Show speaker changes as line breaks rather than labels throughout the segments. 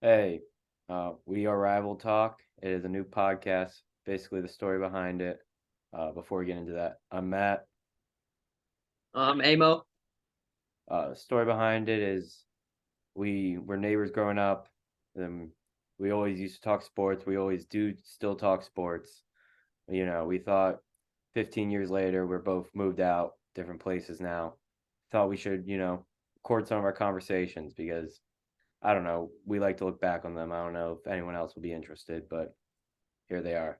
Hey, we are Rival Talk. It is a new podcast, basically the story behind it. Before we get into that, I'm Matt.
Amo.
The story behind it is we were neighbors growing up. And we always used to talk sports. We always do still talk sports. We thought 15 years later, we're both moved out, different places now. Thought we should, record some of our conversations because I don't know, we like to look back on them. I don't know if anyone else would be interested, but here they are.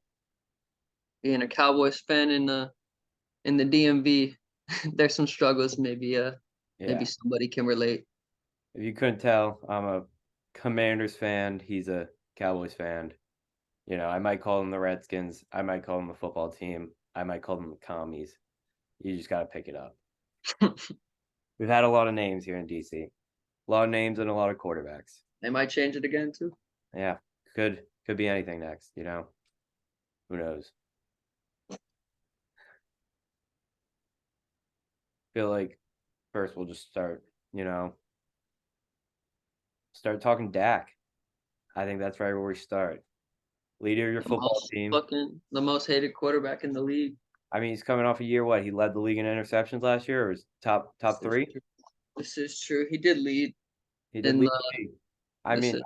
Being a Cowboys fan in the DMV, there's some struggles. Maybe
Yeah.
somebody can relate.
If you couldn't tell, I'm a Commanders fan. He's a Cowboys fan. I might call them the Redskins. I might call them the football team. I might call them the commies. You just got to pick it up. We've had a lot of names here in DC. A lot of names and a lot of quarterbacks.
They might change it again too.
Yeah, could be anything next. Who knows? Feel like first we'll just start talking Dak. I think that's right where we start. Leader of your football team.
The most hated quarterback in the league.
I mean, he's coming off a year. What, he led the league in interceptions last year, or was top
This is
three?
true. This is true. He did lead
He did
in
lead
the.
the league. I
This
mean,
is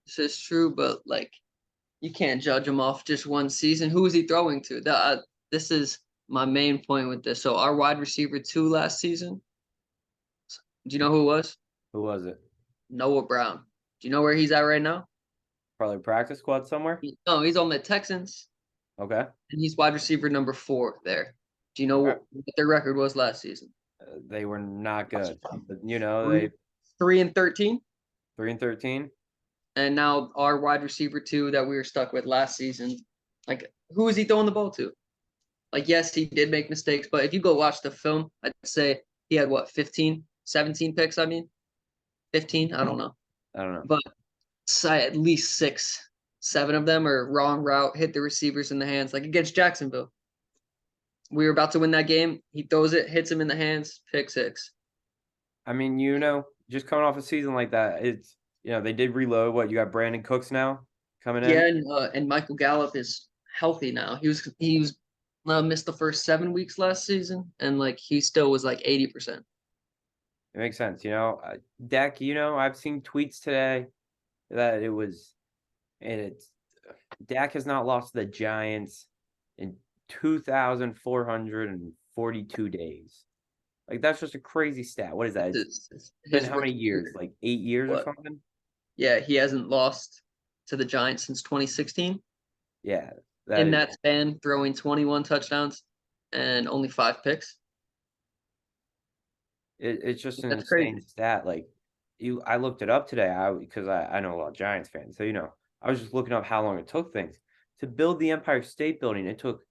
this is true, but like you can't judge him off just one season. Who is he throwing to? This is my main point with this. So our wide receiver two last season. Do you know who it was?
who was it?
Noah Brown. Do you know where he's at right now?
Probably practice squad somewhere.
No, he's on the Texans,
Okay,
and he's wide receiver number 4 there. Do you know
okay.
what their record was last season?
They were not good, but
Three,
they
3-13,
3-13.
and now our wide receiver two that we were stuck with last season. Like, who is he throwing the ball to? Like, yes, he did make mistakes, but if you go watch the film, I'd say he had what 15, 17 picks. I mean, 15. I don't know,
I don't know.
but at least 6, 7 of them are wrong route, hit the receivers in the hands, like against Jacksonville. We were about to win that game. He throws it, hits him in the hands, pick six.
I mean, just coming off a season like that, they did reload. What, you got Brandon Cooks now coming in?
Yeah, and Michael Gallup is healthy now. He was missed the first 7 weeks last season, and like he still was like 80%.
It makes sense. Dak. I've seen tweets today that it's Dak has not lost to the Giants in 2,442 days. Like, that's just a crazy stat. What is that? It's been
His
how many
rookie
years?
year.
Like 8 years or
What?
something?
Yeah, he hasn't lost to the Giants since 2016.
Yeah, that
In
is
that span, throwing 21 touchdowns and only 5 picks.
it's just an
That's
insane
crazy.
stat. Like, I looked it up today. Because I know a lot of Giants fans, so I was just looking up how long it took things to build the Empire State Building. It took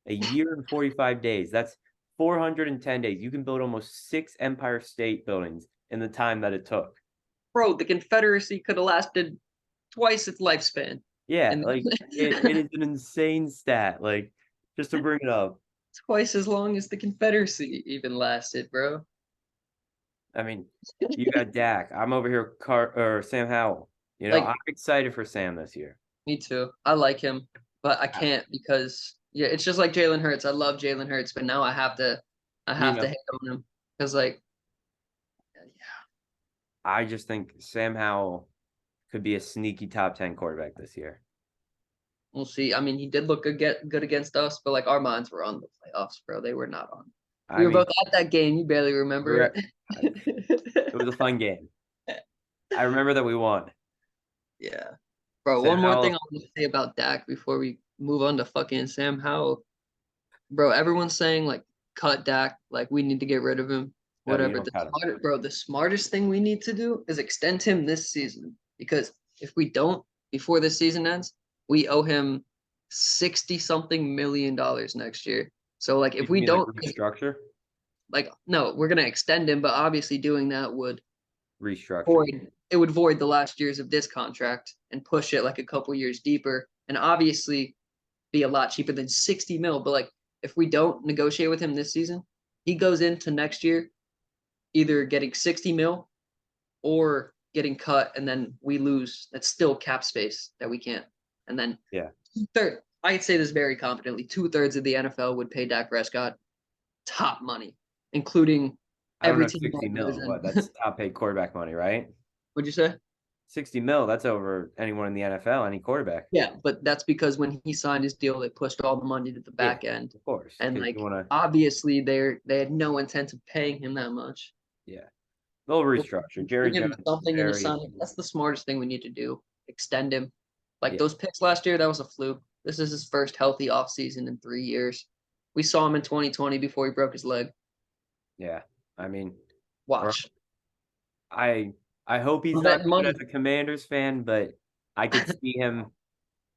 a year and 45 days. That's 410 days. You can build almost 6 Empire State Buildings in the time that it took.
Bro, the Confederacy could have lasted twice its lifespan.
Yeah,
And
like it is an insane stat. Like, just to bring it up.
twice as long as the Confederacy even lasted, bro.
I mean, you got Dak. I'm over here, or Sam Howell. I'm
Like,
excited for Sam this year.
me too. I like him, but I can't because yeah, it's just like Jalen Hurts. I love Jalen Hurts, but now I
You
have to
know,
hate on him because like, yeah,
I just think Sam Howell could be a sneaky top 10 quarterback this year.
we'll see. I mean, he did look good against us, but like our minds were on the playoffs, bro. They were not on. We
I
were
mean,
both at that game. You barely
we
remember
were
it.
at, it was a fun game. I remember that we won.
Yeah. Bro,
Sam
one more thing I
Howell,
want to say about Dak before we move on to fucking Sam Howell. Bro, everyone's saying like cut Dak, like we need to get rid of him,
no, you
whatever.
don't cut him.
The smartest thing we need to do is extend him this season because if we don't before this season ends, we owe him 60 something million dollars next year. So like
You
if we
mean like
don't
restructure?
like no, we're gonna extend him, but obviously doing that would
Restructure.
void the last years of this contract and push it like a couple years deeper and obviously be a lot cheaper than 60 mil. But like if we don't negotiate with him this season, he goes into next year either getting 60 mil or getting cut, and then we lose. That's still cap space that we can't. And then
Yeah.
third, I'd say this very confidently. 2/3 of the NFL would pay Dak Prescott top money, including
I don't
every
know,
team
60
that goes
mil.
in.
What? That's top paid quarterback money, right?
What'd you say?
60 mil, that's over anyone in the NFL, any quarterback.
Yeah, but that's because when he signed his deal, they pushed all the money to the
Yeah,
back end,
of course.
and
Because you
like
want to,
obviously they had no intent of paying him that much.
yeah. They'll restructure.
We'll
Jerry
give
Jones
him
is
something in his
very,
signing. That's the smartest thing we need to do. Extend him. Like
yeah,
those picks last year, that was a fluke. This is his first healthy offseason in 3 years. We saw him in 2020 before he broke his leg.
yeah. I mean, we're,
Watch.
I I hope he's
I'm
not
betting
good as
money,
a Commanders fan, but I could see him.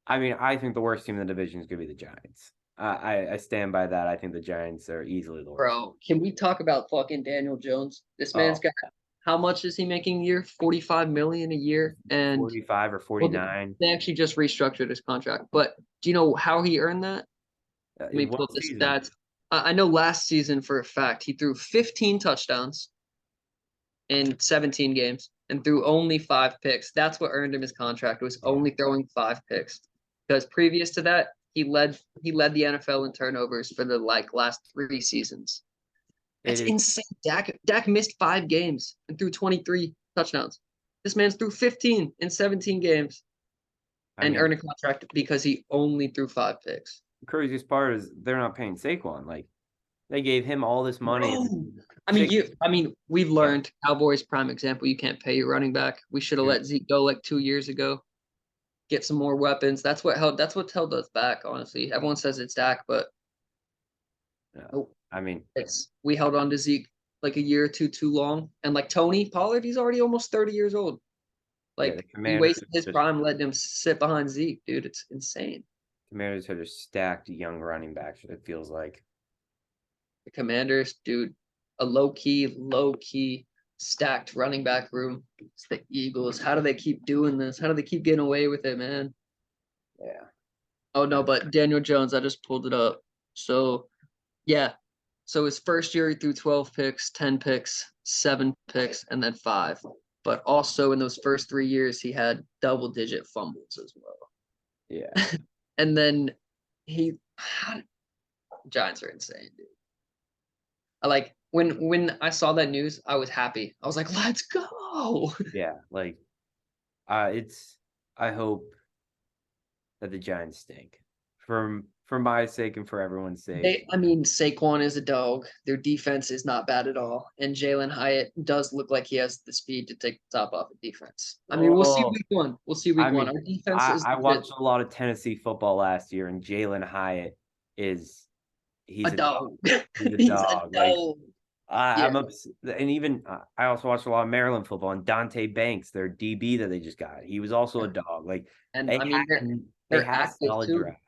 I mean, I think the worst team in the division is going to be the Giants. I stand by that. I think the Giants are easily the worst.
bro. Can we talk about fucking Daniel Jones? This man's
Oh,
got how much is he making a year? 45 million a year. And
45 or
well,
49.
they actually just restructured his contract. But do you know how he earned that? Let me pull
What
up the
season?
stats. I know last season for a fact he threw 15 touchdowns in 17 games and threw only 5 picks. That's what earned him his contract, was
Yeah.
only throwing 5 picks. Because previous to that, he led the NFL in turnovers for the last 3 seasons.
It
That's
is.
insane. Dak missed 5 games and threw 23 touchdowns. This man's threw 15 in 17 games
I
and
mean,
earned a contract because he only threw 5 picks.
the craziest part is they're not paying Saquon. Like they gave him all this money and
Bro.
Saquon,
We've
yeah,
learned Cowboys prime example. You can't pay your running back. We should have
dude,
let Zeke go like 2 years ago. Get some more weapons. That's what held us back, honestly. Everyone says it's Dak, but
no.
nope.
I mean,
We held on to Zeke like a year or two too long. And like Tony Pollard, he's already almost 30 years old.
yeah, the
Like we
Commanders
wasted his
just
prime letting him sit behind Zeke, dude. It's insane.
Commanders are just stacked young running backs. It feels like.
The Commanders, dude, a low key stacked running back room. It's the Eagles. How do they keep doing this? How do they keep getting away with it, man?
Yeah,
Oh no,
I,
but Daniel Jones, I just pulled it up. So yeah. So his first year he threw 12 picks, 10 picks, 7 picks, and then 5. But also in those first 3 years, he had double-digit fumbles as well.
yeah.
And then he Giants are insane, dude. I like when I saw that news, I was happy. I was like, let's go.
Yeah, like it's I hope that the Giants stink. For my sake and for everyone's sake.
Saquon is a dog. Their defense is not bad at all. And Jalen Hyatt does look like he has the speed to take the top off of defense. We'll see
Oh,
week one. We'll see
I
week one.
mean,
Our defense
I,
is
I
legit
watched a lot of Tennessee football last year, and Jalen Hyatt is
a
he's a dog.
dog.
He's a
He's a
dog. Like
dog.
I'm
Yeah.
ups and even I also watched a lot of Maryland football and Dante Banks, their DB that they just got. He was also a dog. Like
And
they had they
they're
had a
active
solid
too.
draft.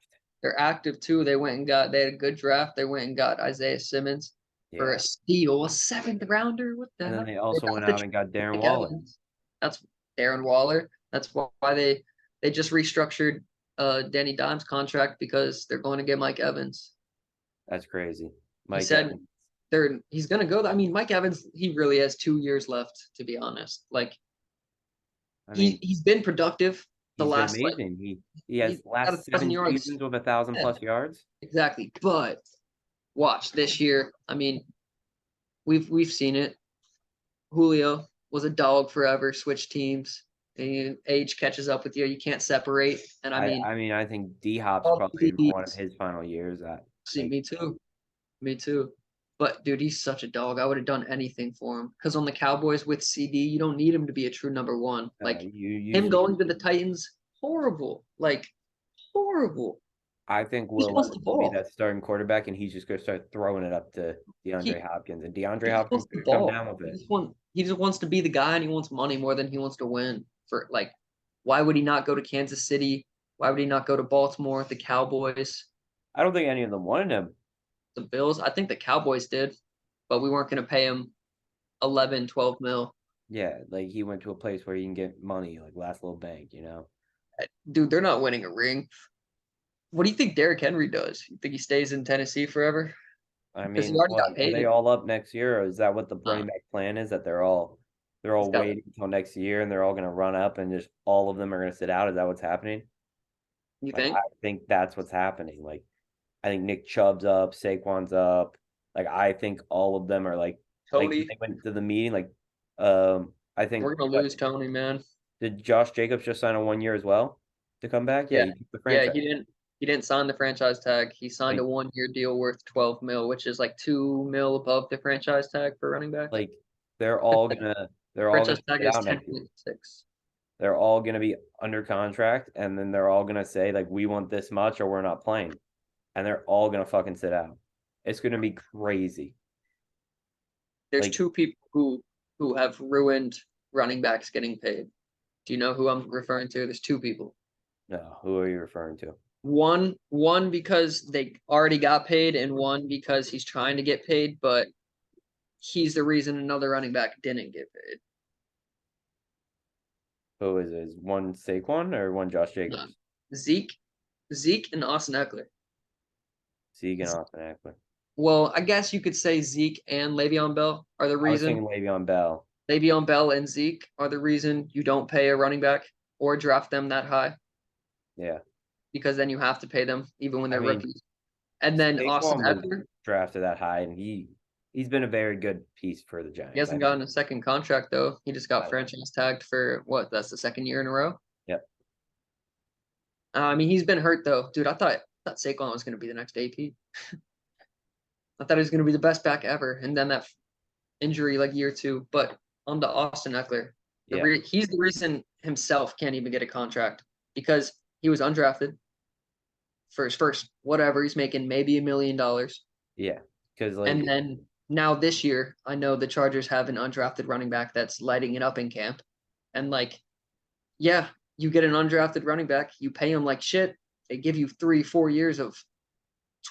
They're active too. They had a good draft. They went and got Isaiah Simmons for a
Yeah.
steal, a seventh rounder. What the
And then
hell?
they
They
also
got
went
the
out and got Darren
Mike
Waller.
Evans. That's Darren Waller. That's why they just restructured Danny Dimes' contract because they're going to get Mike Evans.
That's crazy.
He
Mike
said
Evans.
he's gonna go. Mike Evans, he really has 2 years left, to be honest. Like
I mean,
he's been productive the
he's been
last
amazing. He
he's
has
got
last
1,000 yards.
7 seasons with 1,000
Yeah,
plus yards.
exactly. But watch this year. We've seen it. Julio was a dog forever, switch teams. And age catches up with you. You can't separate. And
I mean, I think D Hop's
all
probably in one of
these.
his final years.
See,
Like,
me too. Me too. But dude, he's such a dog. I would have done anything for him. Because on the Cowboys with CD, you don't need him to be a true number one. Like
you
him
usually,
going to the Titans, horrible. Like horrible.
I think
He just
Will
wants
Levis
the
will be
ball.
that starting quarterback, and he's just going to start throwing it up to DeAndre
He
Hopkins, and DeAndre
he just
Hopkins
wants the
could come
ball.
down with it.
He just wants to be the guy, and he wants money more than he wants to win. For like, why would he not go to Kansas City? Why would he not go to Baltimore, the Cowboys,
I don't think any of them wanted him.
the Bills? I think the Cowboys did, but we weren't going to pay him 11, 12 mil.
Yeah, like he went to a place where he can get money, like last little bank,
Dude, they're not winning a ring. What do you think Derrick Henry does? You think he stays in Tennessee forever?
I
Because he
mean,
already
what
got
are they
paid.
all up next year, or is that what the
Uh,
running back plan is that they're all they're
He's
all
got.
waiting until next year and they're all gonna run up and just all of them are gonna sit out. Is that what's happening?
You
Like I
think
think that's what's happening. Like I think Nick Chubb's up, Saquon's up. Like I think all of them are like when
Tony?
they went to the meeting, I think
We're gonna
what
lose Tony, man.
did Josh Jacobs just sign a 1 year as well to come back? Yeah,
Yeah,
he took the
yeah.
franchise.
He didn't sign the franchise tag. He signed
Like
a 1 year deal worth 12 mil, which is like 2 mil above the franchise tag for running backs.
like they're all gonna
Franchise tag
sit
is
out
ten
next year.
point six.
They're all gonna be under contract and then they're all gonna say like we want this much or we're not playing. And they're all gonna fucking sit out. It's gonna be crazy.
There's
Like,
two people who have ruined running backs getting paid. Do you know who I'm referring to? There's two people.
no, who are you referring to?
One because they already got paid, and one because he's trying to get paid, but he's the reason another running back didn't get paid.
Who is it? Is one Saquon or one Josh
No.
Jacobs?
Zeke, Zeke and Austin Eckler.
Zeke and Austin Eckler.
Well, I guess you could say Zeke and Le'Veon Bell are the
I was
reason.
thinking Le'Veon Bell.
Le'Veon Bell and Zeke are the reason you don't pay a running back or draft them that high,
Yeah.
because then you have to pay them even when
I
they're
mean,
rookies. And then Austin
Saquon was
Eckler,
drafted that high and he's been a very good piece for the
he
Giants. I
hasn't
mean,
gotten a second contract though. He just got
I know.
franchise tagged for what? That's the second year in a row.
Yep.
I mean, he's been hurt though, dude. I thought Saquon was going to be the next AP. I thought he was going to be the best back ever, and then that injury like year two. But on to Austin Eckler,
Yeah.
he's the reason himself can't even get a contract because he was undrafted for his first whatever. He's making maybe $1 million,
Yeah. Because
and then now this year, I know the Chargers have an undrafted running back that's lighting it up in camp, and like, yeah, you get an undrafted running back, you pay him like shit. They give you 3 4 years of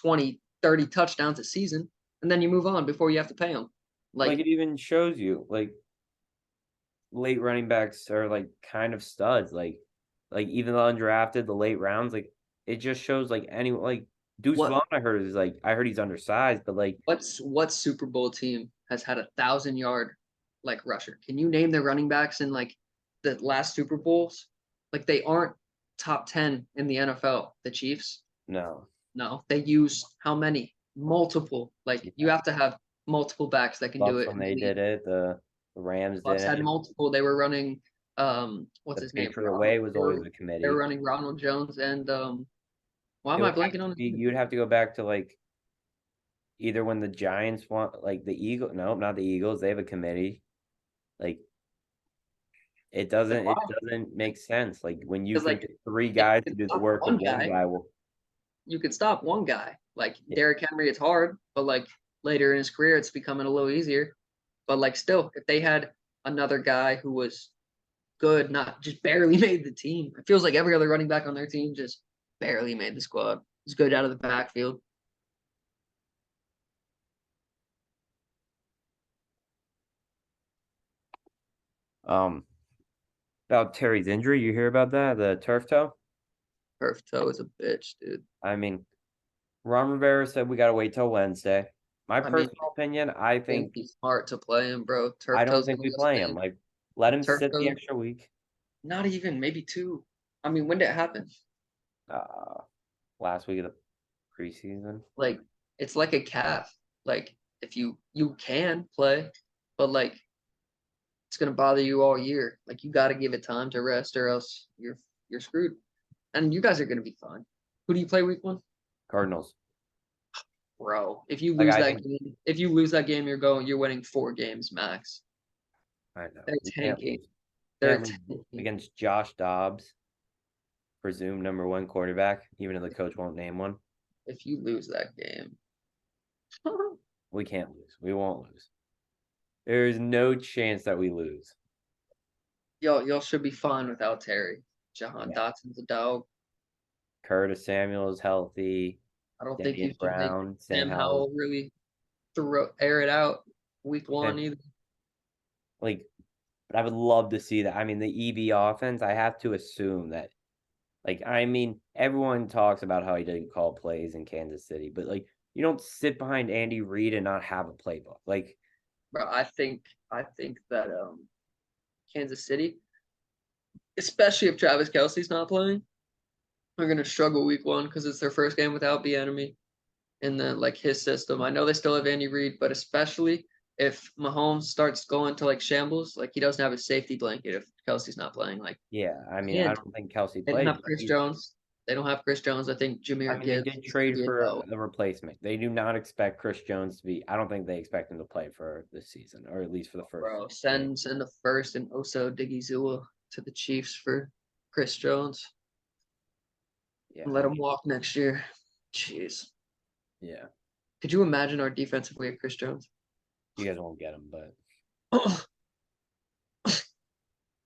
20, 30 touchdowns a season, and then you move on before you have to pay them.
like
Like,
it even shows you like late running backs are like kind of studs. Like even the undrafted, the late rounds, like it just shows like any like Deuce
what
Vaughn I heard he's undersized, but like
what Super Bowl team has had 1,000 yard like rusher? Can you name the running backs in like the last Super Bowls? Like they aren't top 10 in the NFL. The Chiefs,
no.
no, they use how many? Multiple. Like you
Yeah.
have to have multiple backs that can do
Bucks
it
when
in the
they
league.
did it, the Rams did
Bucks had
it.
multiple. They were running what's
The
his name?
Patriot Way was always a
They were
committee.
running Ronald Jones and why
It
am I
would have
blanking
to
on his
be
name?
you'd have to go back to like either when the Giants want like the Eagle no, not the Eagles, they have a committee. Like
Like why?
it doesn't make sense. Like when you
Because
can
like
get three
if
guys
you
to
could
do the
stop
work of
one
one
guy,
guy, well,
you could stop one guy. Like
yeah,
Derrick Henry, it's hard, but like later in his career, it's becoming a little easier. But like still, if they had another guy who was good, not just barely made the team, it feels like every other running back on their team just barely made the squad. He's good out of the backfield.
um about Terry's injury, you hear about that? The turf toe?
Turf toe is a bitch, dude.
I mean, Ron Rivera said we gotta wait till Wednesday. My
I mean,
personal opinion,
I think he's smart to play him, bro.
I
Turf
don't
toe's
think
one of
we
those
play him.
things.
Like let him
Turf
sit the
toe,
extra week.
not even maybe two. I mean, when did it happen?
Uh last week of the preseason.
Like it's like a calf. Like if you can play, but like it's gonna bother you all year. Like you got to give it time to rest, or else you're screwed. And you guys are gonna be fine. Who do you play week one,
Cardinals.
bro? If you
Like
lose
I
that
think
game, you're winning 4 games max.
I know
They're
we can't
tanking.
lose.
They're
Can't lose
tanking.
against Josh Dobbs, presumed number one quarterback, even if the coach won't name one.
If you lose that game,
We can't lose. We won't lose. There is no chance that we lose.
y'all should be fine without Terry. Jahan
Yeah.
Dotson's a dog.
Curtis Samuel is healthy.
I don't think you
Damian
should make
Brown, Sam
Sam
Howell.
Howell really throw air it out week one
Okay.
either.
Like, but I would love to see that. I mean, the EB offense, I have to assume that, like, I mean, everyone talks about how he didn't call plays in Kansas City, but like, you don't sit behind Andy Reid and not have a playbook. Like,
Bro, I think that Kansas City, especially if Travis Kelsey's not playing. They're gonna struggle week one because it's their first game without Bieniemy in the like his system. I know they still have Andy Reid, but especially if Mahomes starts going to like shambles, like he doesn't have a safety blanket if Kelsey's not playing. Like
Yeah, I mean, I
and
don't think Kelsey
they don't
plays,
have
but
Chris Jones. They don't have Chris Jones. I think
I
Jameer
mean, they
Gibbs
did
is gonna
trade
be a
for
no.
the replacement. They do not expect Chris Jones to be. I don't think they expect him to play for this season, or at least for the first
Bro,
game.
send the first and Oso Digizua to the Chiefs for Chris Jones.
Yeah,
And
I
let him
mean,
walk next year. Jeez.
yeah,
Could you imagine our defense if we had Chris Jones?
you guys won't get him, but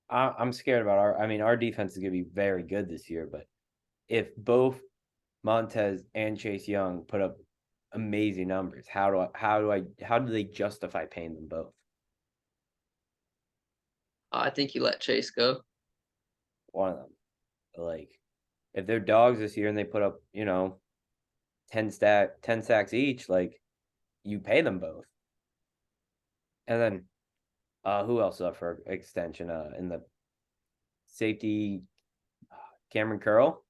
I'm scared about our. I mean, our defense is going to be very good this year, but if both Montez and Chase Young put up amazing numbers, how do they justify paying them both?
I think you let Chase go.
One of them, like, if they're dogs this year and they put up, 10 sacks each, like, you pay them both. And then who else is up for extension? In the safety, Cameron Curl,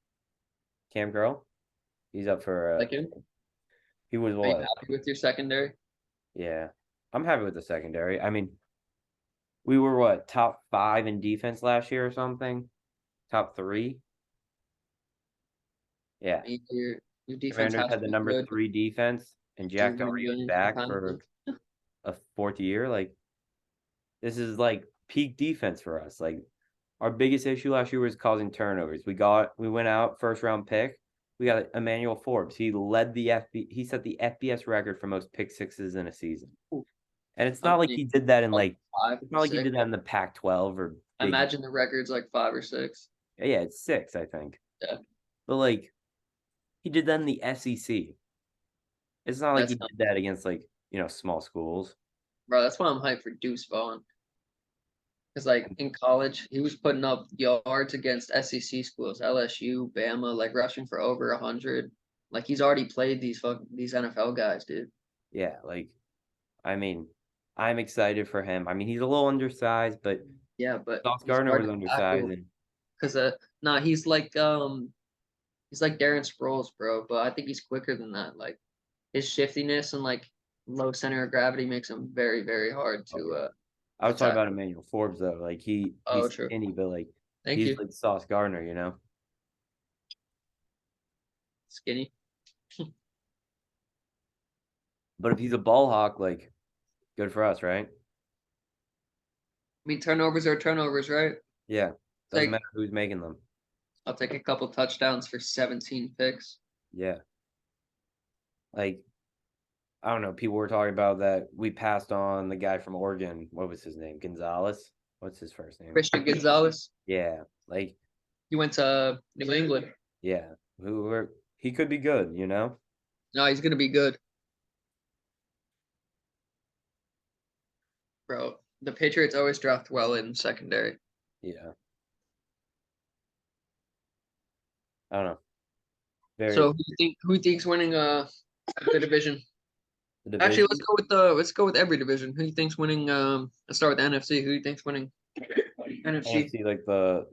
Cam Curl, he's up for.
Like him?
He was
Are you
what?
happy with your secondary?
Yeah, I'm happy with the secondary. I mean, we were what, top 5 in defense last year or something? Top 3? Yeah.
I mean, your defense
Commanders
has
had
to
the
be
number
good
3 defense, and
to
Jack Del
win
Rio's
games from
back
time to
for
time.
a 4th year. Like, this is like peak defense for us. Like, our biggest issue last year was causing turnovers. We went out first round pick. We got Emmanuel Forbes. He set the FBS record for most pick sixes in a season.
Ooh,
And it's
how
not like
many?
he did that in
Probably
like
five
it's
or
not like he
six.
did that in the Pac-12 or
I
Big.
imagine the record's like 5 or 6.
Yeah, it's 6, I think.
Yeah,
But like he did that in the SEC. It's not like he
that's not,
did that against like, small schools.
bro. That's why I'm hyped for Deuce Vaughn. Because like in college, he was putting up yards against SEC schools, LSU, Bama, like rushing for over 100. Like he's already played these NFL guys, dude.
Yeah, like I mean, I'm excited for him. I mean, he's a little undersized, but
Yeah, but
Sauce
he's
Gardner
hard
was
to
undersized
tackle.
and
Cause nah, he's like Darren Sproles, bro. But I think he's quicker than that. Like his shiftiness and like low center of gravity makes him very, very hard
okay. I
to
was talking about
tackle.
Emmanuel Forbes though. Like
Oh,
he's
true.
skinny, but like
Thank
he's
you.
like Sauce Gardner.
Skinny.
But if he's a ball hawk, like good for us, right?
I mean, turnovers are turnovers, right?
Yeah. Doesn't
Like
matter who's making them.
I'll take a couple touchdowns for 17 picks.
Yeah. Like I don't know. People were talking about that we passed on the guy from Oregon. What was his name? Gonzalez? What's his first name?
Christian Gonzalez.
Yeah. Like,
He went to New England.
yeah. He could be good.
No, he's gonna be good, bro. The Patriots always draft well in secondary.
Yeah. I don't know. Very
So who you think's winning the division?
the
Actually,
division.
let's go with every division. Who do you think's winning? Let's start with the NFC. Who do you think's winning NFC?
NFC like the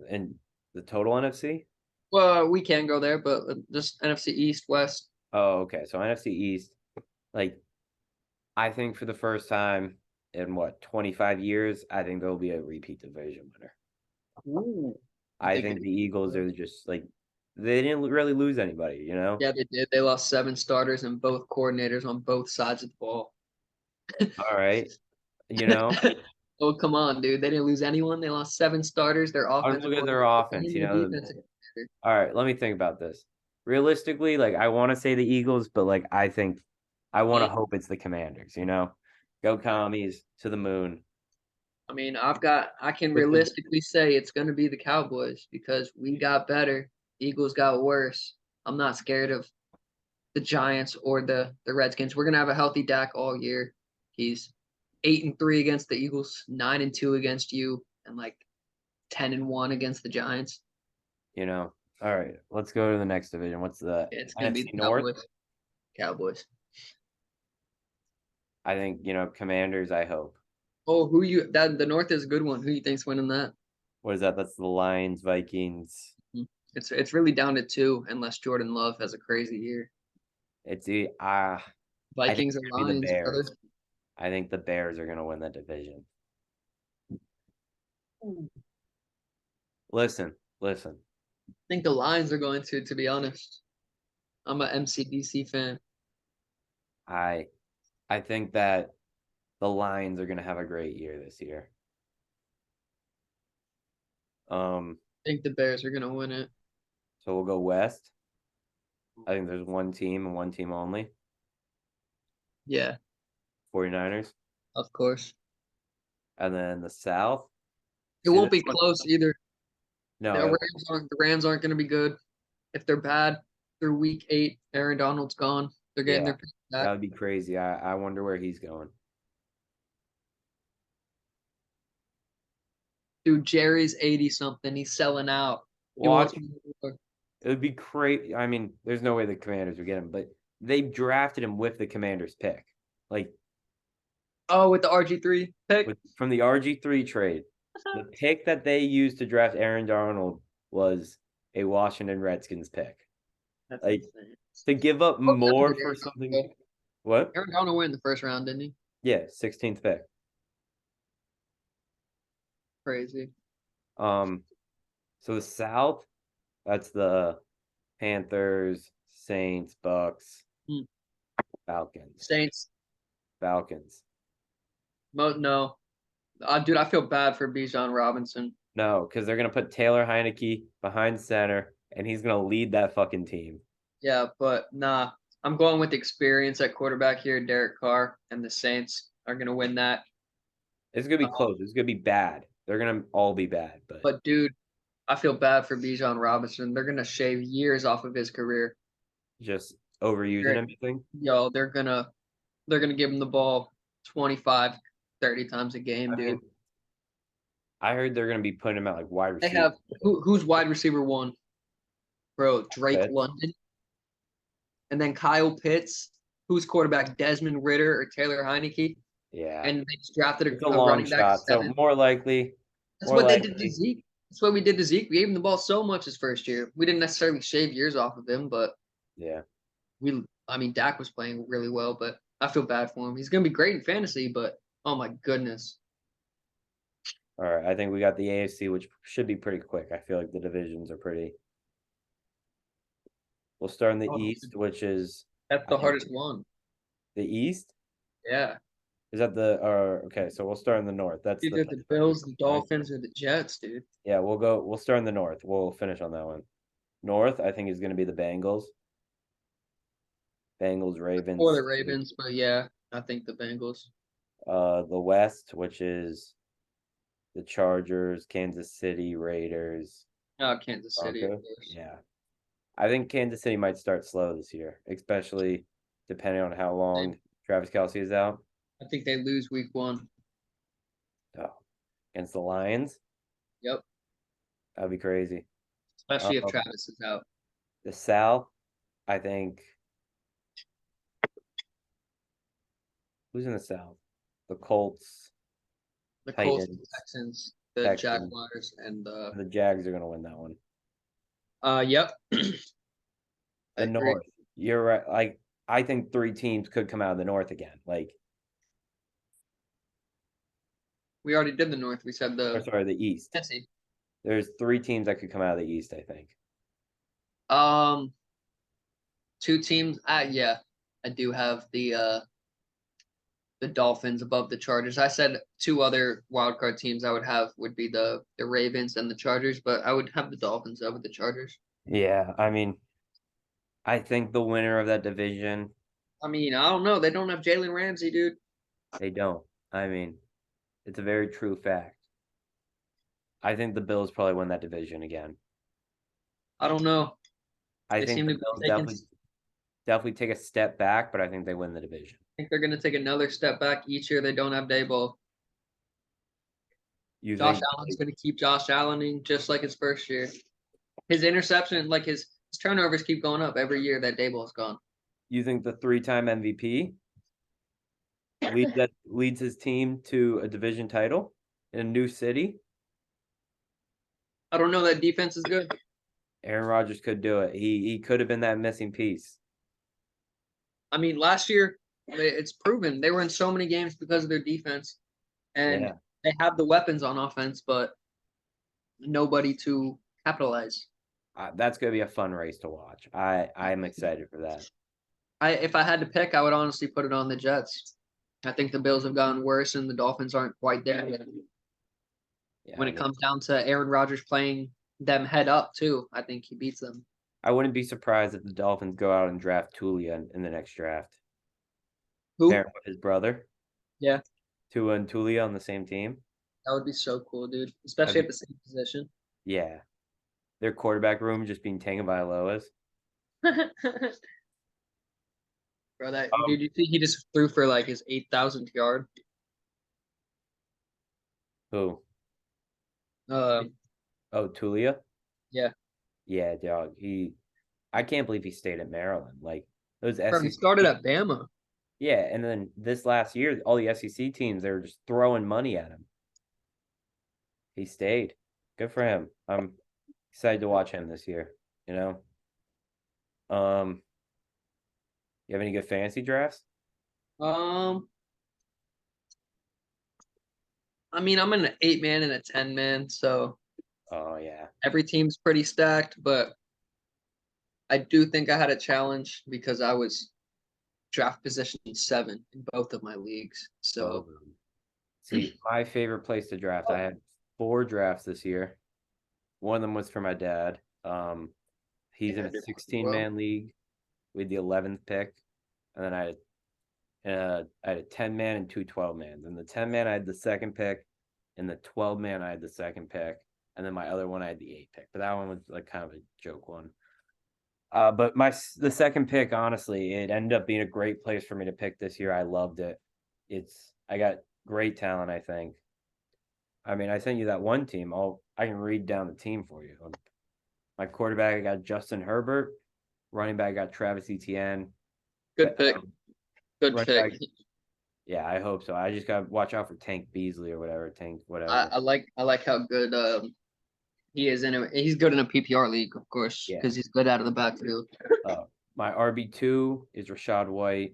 total NFC?
Well, we can go there, but just NFC East, West.
Oh, okay. So NFC East, like I think for the first time in what 25 years, I think there'll be a repeat division winner.
Ooh. You
I
think
think
it?
the Eagles are just like they didn't really lose anybody.
Yeah, they did. They lost 7 starters and both coordinators on both sides of the ball.
All right. You know,
Oh, come on, dude. They didn't lose anyone. They lost 7 starters. Their
I was
offensive
looking at their
coordinator
offense,
and their defensive coordinator.
all right, let me think about this. Realistically, like I want to say the Eagles, but like I think I want to hope it's the Commanders. Go commies to the moon.
I mean, I can
With the
realistically say it's going to be the Cowboys because we got better. Eagles got worse. I'm not scared of the Giants or the Redskins. We're going to have a healthy Dak all year. He's 8-3 against the Eagles, 9-2 against you, and like 10-1 against the Giants.
All right, let's go to the next division. What's the
It's going to be
NFC
the
North?
Cowboys. Cowboys.
I think, Commanders, I hope.
Oh, who you that the North is a good one. Who you think's winning that?
What is that? That's the Lions, Vikings.
Mhm. It's really down to two, unless Jordan Love has a crazy year.
It's I think
Vikings
it's
or
gonna be the
Lions, brother.
Bears. I think the Bears are gonna win that division. Listen.
I think the Lions are going to be honest. I'm a MCDC fan.
I I think that the Lions are gonna have a great year this year. Um,
I think the Bears are gonna win it.
so we'll go West. I think there's one team and one team only.
Yeah,
49ers.
of course.
And then the South.
It
See
won't
this
be
one?
close either.
No, it won't.
The Rams aren't gonna be good. If they're bad through week 8, Aaron Donald's gone. They're getting
Yeah,
their pick
that
back.
would be crazy. I wonder where he's going.
Dude, Jerry's 80 something. He's selling out. He
Watch.
wants more.
It would be crazy. I mean, there's no way the Commanders would get him, but they drafted him with the Commanders pick. Like
Oh, with the RG3 pick.
from the RG3 trade. The pick that they used to draft Aaron Donald was a Washington Redskins pick.
That's
Like
insane.
to give up
What round
more
did
for
Aaron
something.
Donald go?
What?
Aaron Donald went in the first round, didn't he?
Yeah, 16th pick.
Crazy.
Um, so the South, that's the Panthers, Saints, Bucks,
Hmm.
Falcons.
Saints.
Falcons.
No. Dude, I feel bad for Bijan Robinson.
No, because they're gonna put Taylor Heineke behind center, and he's gonna lead that fucking team.
Yeah, but nah. I'm going with experience at quarterback here. Derek Carr and the Saints are gonna win that.
It's gonna be
Uh,
close. It's gonna be bad. They're gonna all be bad, but
but dude, I feel bad for Bijan Robinson. They're gonna shave years off of his career.
just overusing
They're,
him, you think?
yo, they're gonna give him the ball 25, 30 times a game,
I
dude.
mean, I heard they're gonna be putting him at like wide
They
receiver.
have who's wide receiver one, bro? Drake
Pitts.
London, and then Kyle Pitts. Who's quarterback? Desmond Ritter or Taylor Heineke?
Yeah.
And they just drafted
It's a
a
long
running back
shot. So
7. That's
more
what they did to
likely,
Zeke. That's what we did to Zeke. We gave him the ball so much his first year. We didn't necessarily shave years off of him, but
yeah.
I mean, Dak was playing really well, but I feel bad for him. He's gonna be great in fantasy, but oh my goodness.
All right. I think we got the AFC, which should be pretty quick. I feel like the divisions are pretty. We'll start in the
Oh,
East, which is
that's
I
the
think
hardest one.
the East.
Yeah.
Is that the okay, so we'll start in the North. That's the
Either the
tiebreaker,
Bills, the
right?
Dolphins, or the Jets, dude.
Yeah, we'll start in the North. We'll finish on that one. North, I think is gonna be the Bengals. Bengals,
Or
Ravens,
the Ravens, but yeah, I think the Bengals.
the West, which is the Chargers, Kansas City, Raiders,
Oh, Kansas City, of
Broncos.
course.
Yeah. I think Kansas City might start slow this year, especially depending on how
They,
long Travis Kelce is out.
I think they lose week 1.
Oh, against the Lions,
Yep.
that'd be crazy.
Especially if
Um,
Travis is out.
the South, I think who's in the South? The Colts,
The Colts, the
Titans,
Texans, the
Texans,
Jaguars, and the
and the Jags are gonna win that one.
yep. I
The
agree.
North, you're right. Like I think three teams could come out of the North again. Like,
We already did the North. We said
or
the
sorry, the East.
Tennessee.
There's three teams that could come out of the East. I think.
Um, 2 teams. Yeah, I do have the Dolphins above the Chargers. I said 2 other wild card teams I would have would be the Ravens and the Chargers, but I would have the Dolphins over the Chargers.
Yeah, I mean, I think the winner of that division,
I mean, I don't know. They don't have Jalen Ramsey, dude.
they don't. I mean, it's a very true fact. I think the Bills probably win that division again.
I don't know.
I
They
think
seem
the
to be
Bills
taking.
definitely take a step back, but I think they win the division.
I think they're going to take another step back each year. They don't have Dayball.
You
Josh
think
Allen's going to keep Josh Allening just like his first year. His interception, like his turnovers keep going up every year that Dayball's gone.
you think the three-time MVP? leads his team to a division title in a new city.
I don't know, that defense is good.
Aaron Rodgers could do it. He could have been that missing piece.
I mean, last year it's proven they were in so many games because of their defense, and
Yeah.
they have the weapons on offense, but nobody to capitalize.
That's gonna be a fun race to watch. I'm excited for that.
If I had to pick, I would honestly put it on the Jets. I think the Bills have gotten worse, and the Dolphins aren't quite there yet.
Yeah,
When it comes down to Aaron Rodgers playing them head up too, I think he beats them.
I wouldn't be surprised if the Dolphins go out and draft Tulia in the next draft.
Who?
Pairing with his brother,
Yeah,
Tua and Tulia on the same team.
that would be so cool, dude.
That'd
Especially at
be,
the same position.
yeah. Their quarterback room just being taken by Lois.
Bro, that
Um,
dude, you think he just threw for like his 8,000th yard?
who?
Uh,
Oh, Tulia?
yeah.
Yeah, dog. I can't believe he stayed at Maryland. Like those
Bro, he
SEC
started
teams.
at Bama.
Yeah, and then this last year, all the SEC teams, they were just throwing money at him. He stayed. Good for him. I'm excited to watch him this year, you know? Um, you have any good fantasy drafts?
Um, I mean, I'm in an 8-man and a 10-man, so
Oh yeah.
every team's pretty stacked, but I do think I had a challenge because I was draft position 7 in both of my leagues.
Both
So
of them. See, my favorite place to draft. I had 4 drafts this year. One of them was for my dad. He's
yeah,
in
I
a
did pretty
16
well.
man league with the 11th pick, and then I had a 10 man and 2 12 mans. And the 10 man I had the second pick, and the 12 man I had the second pick, and then my other one I had the 8th pick. But that one was like kind of a joke one. But the second pick, honestly, it ended up being a great place for me to pick this year. I loved it. I got great talent, I think. I mean, I sent you that one team. I can read down the team for you. My quarterback, I got Justin Herbert. Running back, I got Travis Etienne.
Good pick. Good
Running
pick.
back, yeah, I hope so. I just got to watch out for Tank Beasley or whatever. Tank,
I,
whatever.
I like I like how good he is in a he's good in a PPR league, of course,
Yeah.
because he's good out of the backfield.
Uh, my RB2 is Rashad White.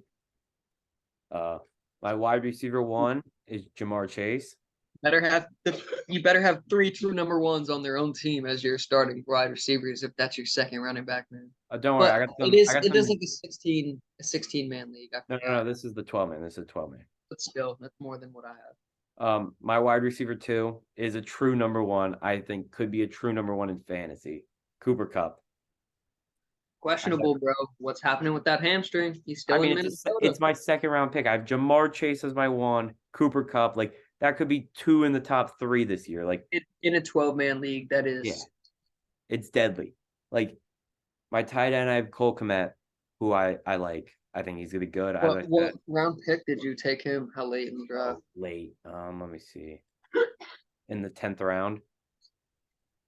Uh, my wide receiver 1 is Jamar Chase.
You better have 3 true number ones on their own team as your starting wide receivers if that's your second running back, man.
Don't worry,
But
I got
it
some. I
is
got
it is
some.
like a 16 man league. I
No.
forgot,
This is the 12 man. This is a 12 man.
but still, that's more than what I have.
My wide receiver 2 is a true number 1. I think could be a true number 1 in fantasy. Cooper Cup.
Questionable, bro. What's happening with that hamstring? He's
I
still
mean,
in Minnesota.
it's my second round pick. I have Jamar Chase as my 1, Cooper Cup. Like that could be 2 in the top 3 this year. Like,
In a 12-man league, that
yeah,
is.
it's deadly. Like my tight end, I have Cole Kmet, who I like. I think he's gonna be good. As I
What
said,
round pick did you take him? How late in the draft?
late. Let me see. In the 10th round.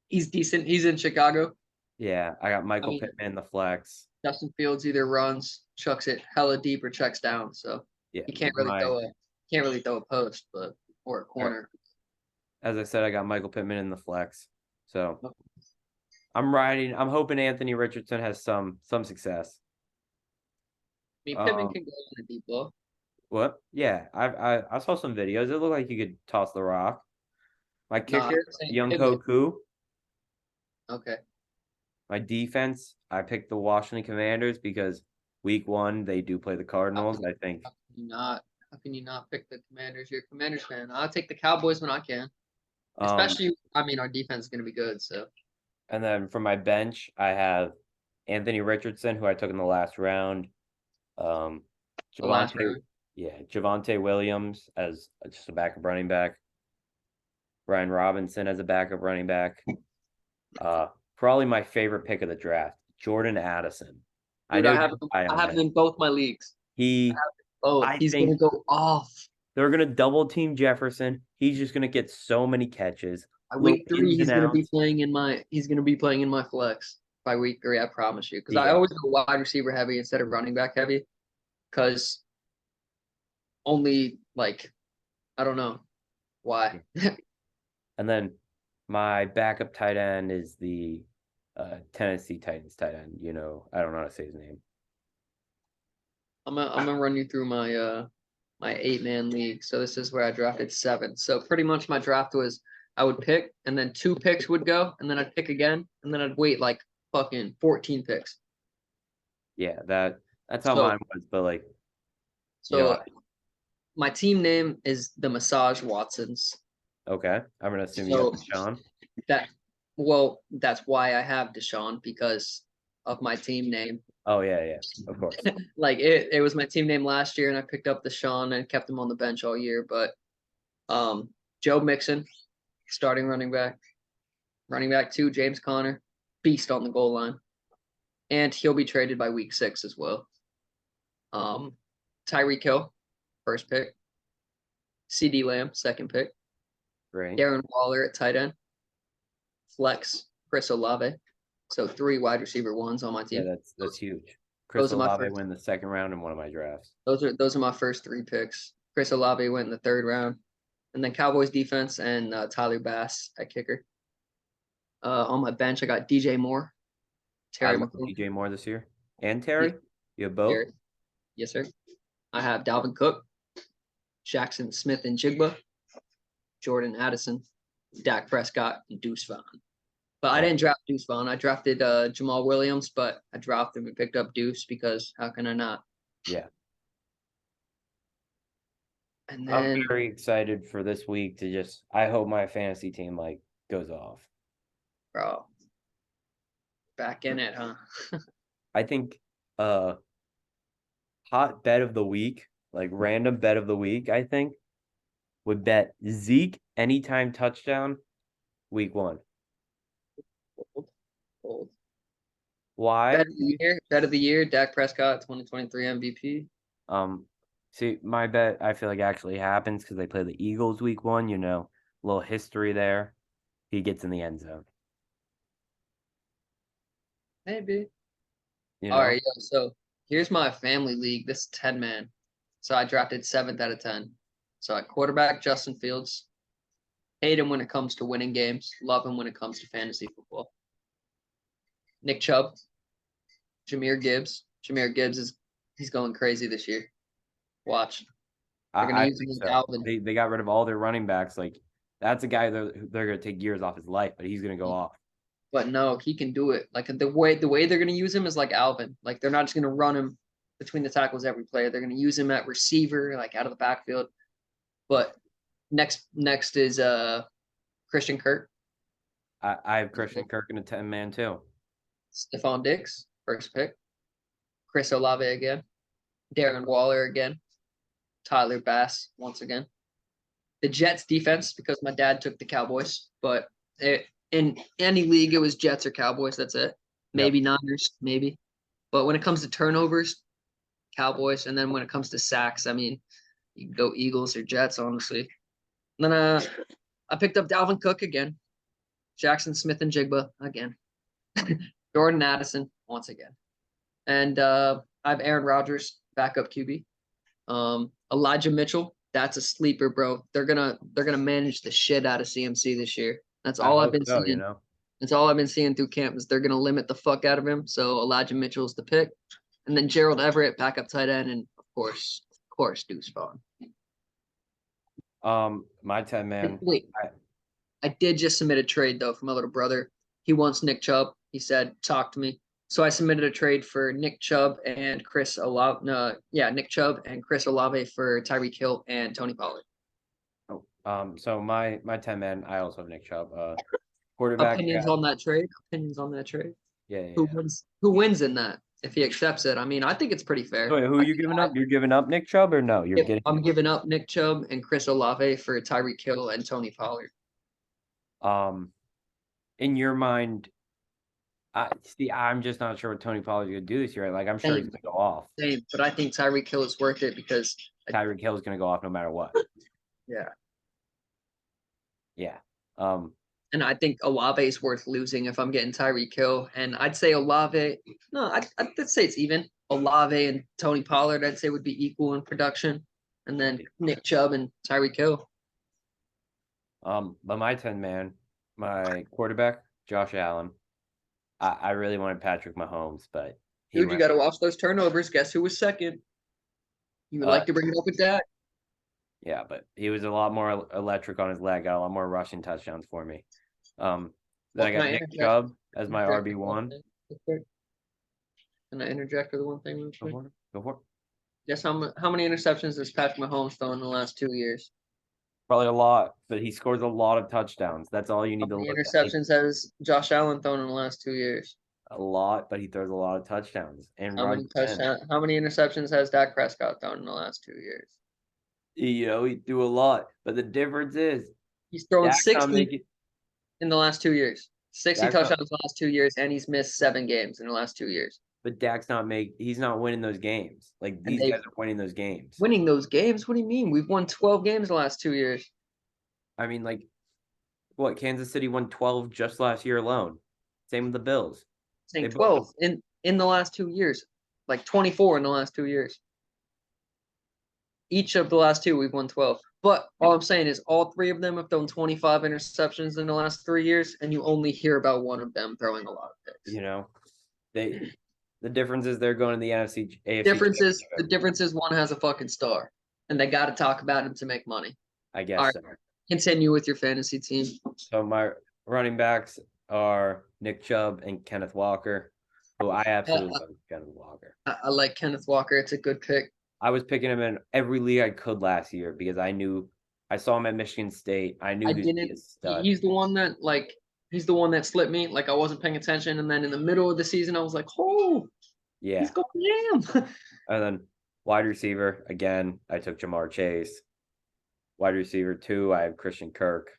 He's decent. He's in Chicago.
Yeah, I got
I
Michael
mean,
Pittman in the flex.
Justin Fields either runs, chucks it hella deep, or checks down. So
Yeah,
he can't really throw a post, but or a corner.
as I said, I got Michael Pittman in the flex. So I'm hoping Anthony Richardson has some success.
I mean, Pittman
Um,
can go in a deep ball.
what? Yeah, I saw some videos. It looked like you could toss the rock. My
No, I'm
kicker,
saying
Young
Pittman.
Koku.
Okay.
My defense, I picked the Washington Commanders because week 1 they do play the
How
Cardinals.
can,
I think.
how can you not? How can you not pick the Commanders? You're a Commanders fan. I'll take the Cowboys when I can.
Um,
Especially, I mean, our defense is going to be good. So
and then for my bench, I have Anthony Richardson, who I took in the last round. Um,
the last
Javante,
round.
yeah, Javante Williams as just a backup running back. Brian Robinson as a backup running back. Probably my favorite pick of the draft, Jordan Addison. I
Dude,
know you're high
I
on
have him
him.
in both my leagues.
He,
Oh,
I
he's
think
gonna go off.
they're gonna double team Jefferson. He's just gonna get so many catches,
By
little
week 3,
ins and outs.
he's gonna be playing in my flex by week 3. I promise you, because I
Yeah,
always go wide receiver heavy instead of running back heavy. Because only like I don't know why.
And then my backup tight end is the Tennessee Titans tight end. I don't know how to say his name.
I'm gonna run you through my 8-man league. So this is where I drafted 7. So pretty much my draft was I would pick and then 2 picks would go and then I'd pick again and then I'd wait like fucking 14 picks.
Yeah, that's how
So
mine was. But like, you know,
so my team name is the Massage Watsons.
okay, I'm gonna assume you got
So
Deshaun.
that well, that's why I have Deshaun because of my team name.
Oh yeah, of course.
Like it was my team name last year and I picked up Deshaun and kept him on the bench all year. But Joe Mixon, starting running back. Running back 2, James Conner, beast on the goal line. And he'll be traded by week 6 as well. Tyreek Hill, first pick. CD Lamb, second pick.
Great.
Darren Waller at tight end. Flex, Chris Olave. So 3 wide receiver ones on my
Yeah,
team.
that's huge. Chris
Those are my
Olave
first.
went in the second round in one of my drafts.
Those are my first 3 picks. Chris Olave went in the 3rd round, and then Cowboys defense and Tyler Bass at kicker. On my bench, I got DJ Moore,
I
Terry
went with
McLaurin,
DJ Moore this year. And Terry? You have both?
Terry. Yes, sir. I have Dalvin Cook, Jackson Smith and Jigba, Jordan Addison, Dak Prescott, and Deuce Vaughn. But I didn't draft Deuce Vaughn. I drafted Jamal Williams, but I dropped him and picked up Deuce because how can I not?
Yeah.
And
I'm
then,
very excited for this week to I hope my fantasy team like goes off.
bro, back in it, huh?
I think hot bet of the week, like random bet of the week, I think would bet Zeke anytime touchdown week 1.
Old, old.
Why?
Bet of the year, Dak Prescott, 2023 MVP.
See, my bet I feel like actually happens because they play the Eagles week 1, a little history there. He gets in the end zone.
Maybe.
You
All
know?
right, yo, so here's my family league. This 10-man. So I drafted 7th out of 10. So at quarterback, Justin Fields. Hate him when it comes to winning games. Love him when it comes to fantasy football. Nick Chubb, Jahmyr Gibbs. Jahmyr Gibbs he's going crazy this year. Watch. They're gonna
I
use him
think
like
so.
Alvin.
They got rid of all their running backs. Like that's a guy they're gonna take years off his life, but he's gonna go off.
But no, he can do it. Like the way they're gonna use him is like Alvin. Like they're not just gonna run him between the tackles every play. They're gonna use him at receiver, like out of the backfield. But next is Christian Kirk,
I have Christian Kirk in a 10-man too.
Stephon Diggs, first pick. Chris Olave again. Darren Waller again. Tyler Bass once again. The Jets defense because my dad took the Cowboys, but in any league it was Jets or Cowboys. That's it. Maybe Niners, maybe. But when it comes to turnovers, Cowboys, and then when it comes to sacks, I mean, you can go Eagles or Jets, honestly. And then I picked up Dalvin Cook again, Jackson Smith and Jigba again, Jordan Addison once again, and I have Aaron Rodgers backup QB. Elijah Mitchell, that's a sleeper, bro. They're gonna manage the shit out of CMC this year. That's
I
all I've
hope
been
so,
seeing. That's all I've been seeing through camp is they're gonna limit the fuck out of him. So Elijah Mitchell's the pick, and then Gerald Everett backup tight end, and of course Deuce Vaughn.
My 10-man.
Wait, I did just submit a trade though for my little brother. He wants Nick Chubb. He said, "Talk to me." So I submitted a trade for Nick Chubb and Chris Olave. No, yeah, Nick Chubb and Chris Olave for Tyreek Hill and Tony Pollard.
So my 10-man, I also have Nick Chubb. Quarterback.
Opinions on that trade? Opinions on that trade? Who
Yeah.
wins? Who wins in that? If he accepts it, I mean, I think it's pretty fair.
Wait, who are you giving up? You're giving up Nick Chubb or no? You're getting.
I'm giving up Nick Chubb and Chris Olave for Tyreek Hill and Tony Pollard.
In your mind, I'm just not sure what Tony Pollard's gonna do this year. Like I'm sure he's gonna go off.
Same, but I think Tyreek Hill is worth it because
Tyreek Hill is gonna go off no matter what.
yeah.
Yeah.
And I think Olave is worth losing if I'm getting Tyreek Hill. And I'd say Olave, no, I'd say it's even. Olave and Tony Pollard, I'd say would be equal in production. and then Nick Chubb and Tyreek Hill.
But my 10-man, my quarterback, Josh Allen. I really wanted Patrick Mahomes, but he
Dude, you
went.
got to watch those turnovers. Guess who was second? You would
Uh,
like to bring it up with that?
yeah, but he was a lot more electric on his leg. Got a lot more rushing touchdowns for me. Then
Oh,
I
can
got
I
Nick
interject?
Chubb as my
Interject
RB
with one
one.
thing real quick? Can I interject with one thing real
Go
quick?
for it. Go for it.
Guess how many interceptions has Patrick Mahomes thrown in the last 2 years?
Probably a lot, but he scores a lot of touchdowns. That's all you
How
need to
many
look at.
interceptions has Josh Allen thrown in the last 2 years?
A lot, but he throws a lot of touchdowns and
How
runs
many
10.
touchdowns? How many interceptions has Dak Prescott thrown in the last 2 years?
He threw a lot, but the difference is
He's thrown
Dak's not
60
making.
in the last 2 years. 60
Dak's not,
touchdowns in the last 2 years, and he's missed 7 games in the last 2 years.
but Dak's not make. He's not winning those games. Like
And
these
they
guys are winning those games.
winning those games. What do you mean? We've won 12 games the last 2 years.
I mean, like what? Kansas City won 12 just last year alone. Same with the Bills. They
Saying
both.
12 in the last 2 years, like 24 in the last 2 years. Each of the last two, we've won 12. But all I'm saying is all three of them have thrown 25 interceptions in the last 3 years, and you only hear about one of them throwing a lot of picks.
They. The difference is they're going to the NFC, AFC
The difference is one has a fucking star, and they got to talk about him to make money.
I
All
guess
right,
so.
continue with your fantasy team.
So my running backs are Nick Chubb and Kenneth Walker, who I absolutely love Kenneth Walker.
I like Kenneth Walker. It's a good pick.
I was picking him in every league I could last year because I saw him at Michigan State. I knew
I
he was a
didn't.
stud.
He's the one that he's the one that slipped me. Like I wasn't paying attention, and then in the middle of the season, I was like, oh,
Yeah.
he's going ham.
And then wide receiver, again, I took Jamar Chase. Wide receiver 2, I have Christian Kirk.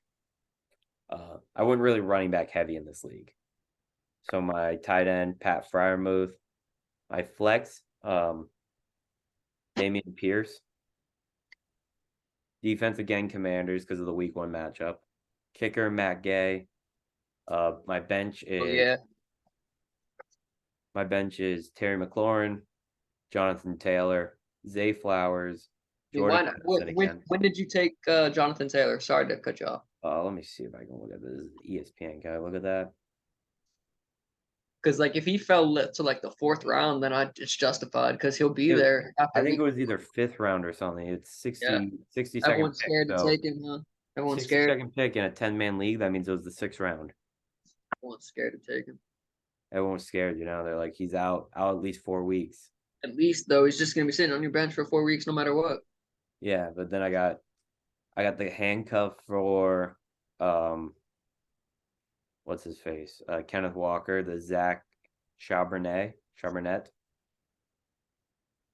I wasn't really running back heavy in this league. So my tight end, Pat Fryermuth. My flex, Damian Pierce. Defense again, Commanders because of the week 1 matchup. Kicker, Matt Gay. My bench is Terry McLaurin, Jonathan Taylor, Zay Flowers, Jordan Addison again.
When did you take Jonathan Taylor? Sorry to cut you off.
Let me see if I can look at this. ESPN. Can I look at that?
Because if he fell to the 4th round, then it's justified because he'll be there after.
I think it was either 5th round or something. It's 60 second
Everyone's
pick.
scared to
So
take him, huh? Everyone's
60
scared.
second pick in a 10-man league. That means it was the 6th round.
Everyone's scared to take him.
Everyone's scared. They're like he's out at least 4 weeks.
At least though, he's just gonna be sitting on your bench for 4 weeks, no matter what.
Yeah, but then I got the handcuff for what's his face? Kenneth Walker, the Zach Charbonnet.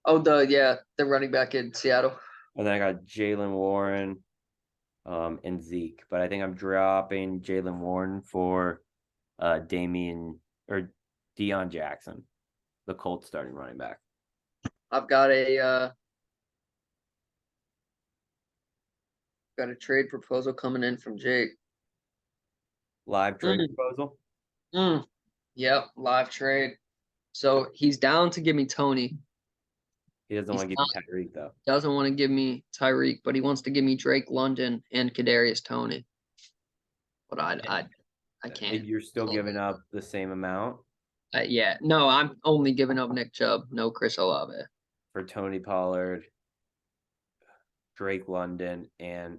Oh, the running back in Seattle.
And then I got Jalen Warren, and Zeke. But I think I'm dropping Jalen Warren for Deion Jackson, the Colts starting running back.
I've got a trade proposal coming in from Jake.
Live trade proposal?
Yep, live trade. So he's down to give me Tony.
He doesn't want to give me Tyreek, though.
Doesn't want to give me Tyreek, but he wants to give me Drake London and Kadarius Toney. But I can't.
You're still giving up the same amount?
Yeah. No, I'm only giving up Nick Chubb, no Chris Olave.
For Tony Pollard, Drake London, and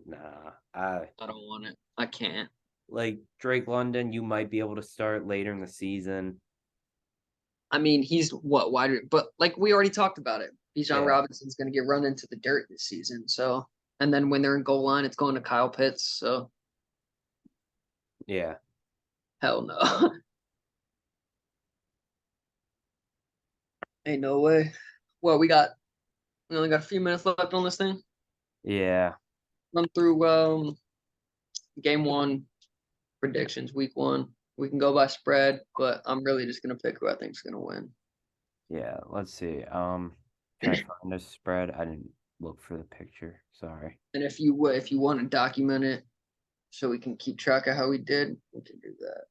I
don't want it. I can't.
Like Drake London, you might be able to start later in the season.
I mean, he's wider, but we already talked about it. Bijan Robinson's going to get run into the dirt this season. So, and then when they're in goal line, it's going to Kyle Pitts. So,
yeah,
hell no. Ain't no way. Well, we only got a few minutes left on this thing.
Yeah.
Run through game 1 predictions, week 1. We can go by spread, but I'm really just gonna pick who I think's gonna win.
Yeah, let's see. Can I find a spread? I didn't look for the picture. Sorry.
And if you want to document it, so we can keep track of how we did, we can do that.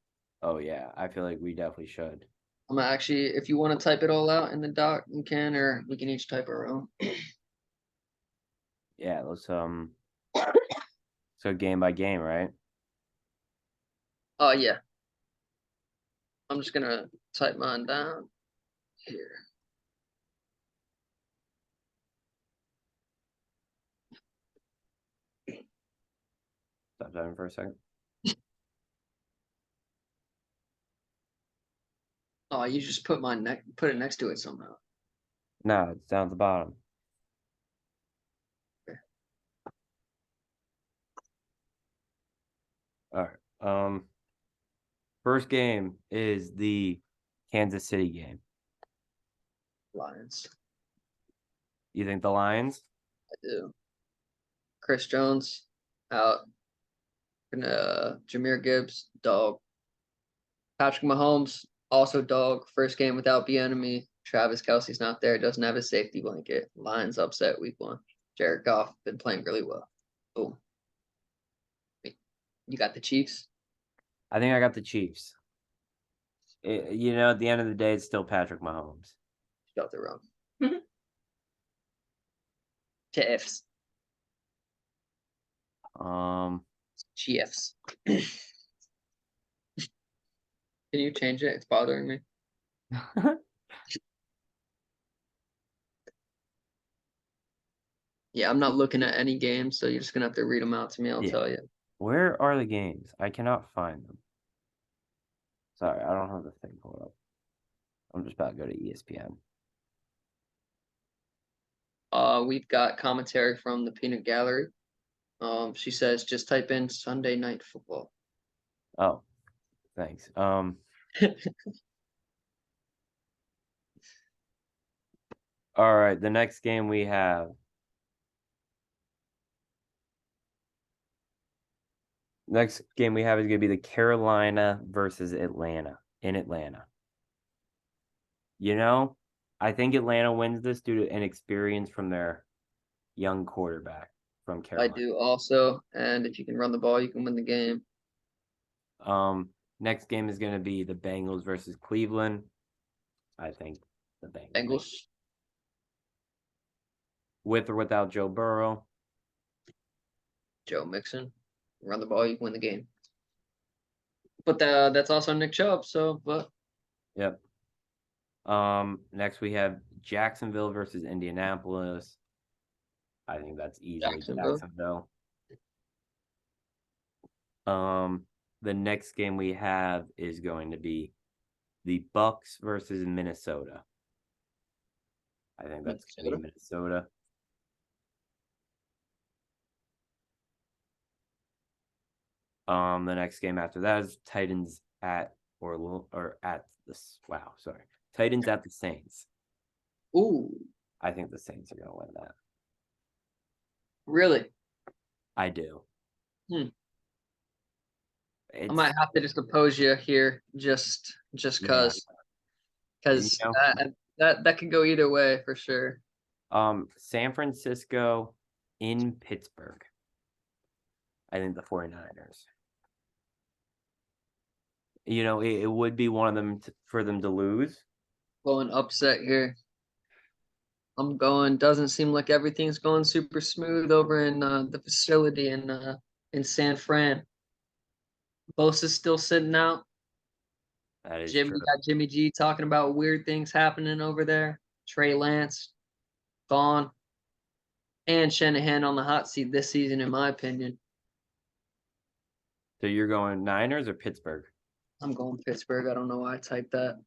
Oh yeah, I feel like we definitely should.
I'm actually, if you want to type it all out in the doc, you can, or we can each type our own.
Yeah, let's so game by game, right?
Oh yeah. I'm just gonna type mine down here.
Stop typing for a second.
Oh, you just put put it next to it somehow.
No, it's down at the bottom.
Okay.
All right. First game is the Kansas City game.
Lions.
You think the Lions?
I do. Chris Jones out. Jameer Gibbs, dog. Patrick Mahomes, also dog. First game without Bieniemy. Travis Kelsey's not there. Doesn't have his safety blanket. Lions upset week 1. Jared Goff been playing really well. Boom. You got the Chiefs.
I think I got the Chiefs. At the end of the day, it's still Patrick Mahomes.
Got the wrong. Chiefs. Chiefs. Can you change it? It's bothering me. Yeah, I'm not looking at any games, so you're just gonna have to read them out to me. I'll
Yeah.
tell you.
Where are the games? I cannot find them. Sorry, I don't have the thing pulled up. I'm just about to go to ESPN.
We've got commentary from the Peanut Gallery. She says just type in Sunday Night Football.
Oh, thanks. All right, the next game we have. Next game we have is going to be the Carolina versus Atlanta in Atlanta. I think Atlanta wins this due to inexperience from their young quarterback from
I
Carolina.
do also, and if you can run the ball, you can win the game.
Next game is going to be the Bengals versus Cleveland. I think the Bengals.
Bengals.
With or without Joe Burrow.
Joe Mixon. Run the ball, you can win the game. But that's also Nick Chubb, but
Yep. Next we have Jacksonville versus Indianapolis. I think that's easily Jacksonville. The next game we have is going to be the Bucks versus Minnesota. I think that's going to be Minnesota. The next game after that is Titans at Titans at the Saints.
Ooh.
I think the Saints are going to win that.
Really?
I do.
I might have to just oppose you here, just because, that could go either way for sure.
San Francisco in Pittsburgh. I think the 49ers. It would be one of them for them to lose.
Going upset here. I'm going. Doesn't seem like everything's going super smooth over in the facility in San Fran. Bosa's still sitting out.
That is
Jimmy
true.
got Jimmy G talking about weird things happening over there. Trey Lance gone, and Shanahan on the hot seat this season, in my opinion.
So you're going Niners or Pittsburgh?
I'm going Pittsburgh. I don't know why I typed that.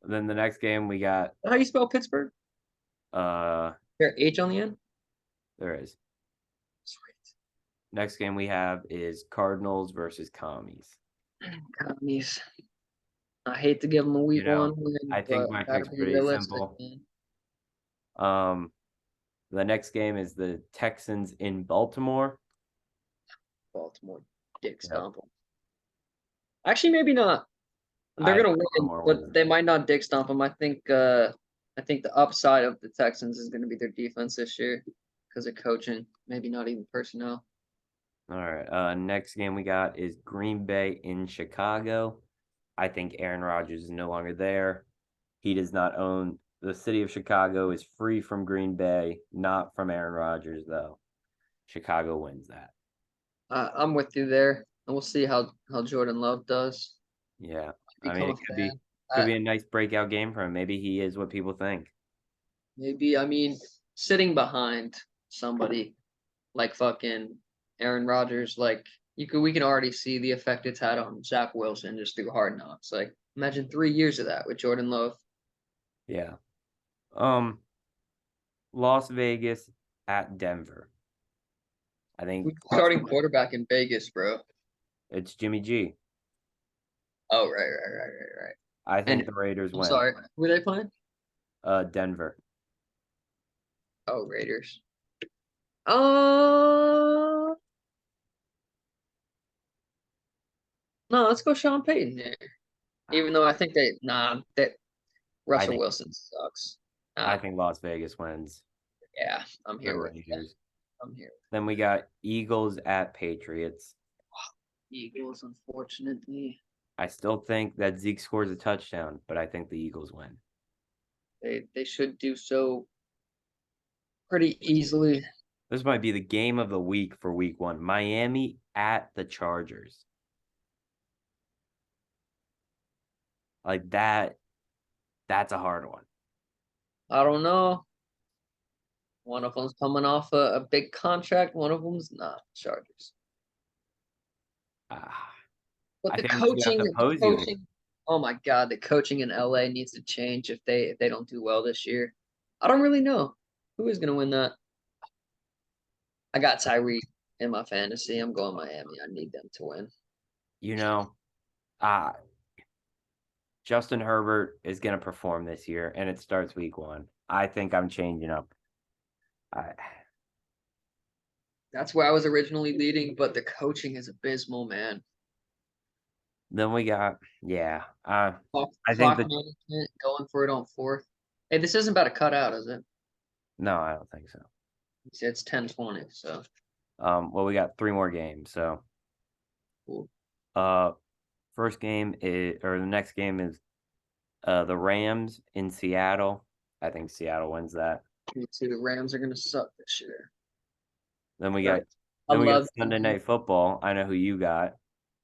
Then the next game we got.
How you spell Pittsburgh? There H on the end?
There is.
Sweet.
Next game we have is Cardinals versus Commies.
Commies. I hate to give them a week 1 win,
I think my pick's pretty simple. Man. The next game is the Texans in Baltimore.
Baltimore, dick stomp them. Actually, maybe not. They're gonna win, but they might not dick stomp them. I think the upside of the Texans is gonna be their defense this year because of coaching, maybe not even personnel.
All right. Next game we got is Green Bay in Chicago. I think Aaron Rodgers is no longer there. He does not own The city of Chicago is free from Green Bay, not from Aaron Rodgers, though. Chicago wins that.
I'm with you there, and we'll see how Jordan Love does.
Yeah. I mean,
Become a
it could be
fan.
could be a nice breakout game for him. Maybe he is what people think.
Maybe I mean sitting behind somebody like fucking Aaron Rodgers, like we can already see the effect it's had on Zach Wilson just through Hard Knocks. Like imagine 3 years of that with Jordan Love.
Yeah. Um, Las Vegas at Denver. I think
Who's starting quarterback in Vegas, bro?
it's Jimmy G.
Oh, right.
I think
And
the Raiders
I'm
win.
sorry, who are they playing?
Denver.
Oh, Raiders. Uh, no, let's go Sean Payton there. Even though I think that
I
Russell
think
Wilson sucks.
I
Ah,
think Las Vegas wins.
yeah, I'm
The
here with that.
Raiders.
I'm here.
Then we got Eagles at Patriots.
Eagles, unfortunately,
I still think that Zeke scores a touchdown, but I think the Eagles win.
they should do so pretty easily.
This might be the game of the week for week 1. Miami at the Chargers. Like that's a hard one.
I don't know. One of them's coming off a big contract. One of them's not. Chargers.
Ah,
But
I
the
think I'm just gonna have
coaching,
to
the
pose you here.
coaching. Oh my God, the coaching in LA needs to change if they don't do well this year. I don't really know who is gonna win that. I got Tyreek in my fantasy. I'm going Miami. I need them to win.
You know, uh, Justin Herbert is gonna perform this year, and it starts week 1. I think I'm changing up. I,
That's where I was originally leading, but the coaching is abysmal, man.
then we got yeah.
Clock,
I think
clock
that
management, going for it on fourth. Hey, this isn't about to cut out, is it?
no, I don't think so.
It's 10:20, so
Well, we got 3 more games. So,
cool.
uh, first game is or the next game is the Rams in Seattle. I think Seattle wins that.
Me too. The Rams are gonna suck this year.
Then we got
But I
Sunday
love.
Night Football. I know who you got.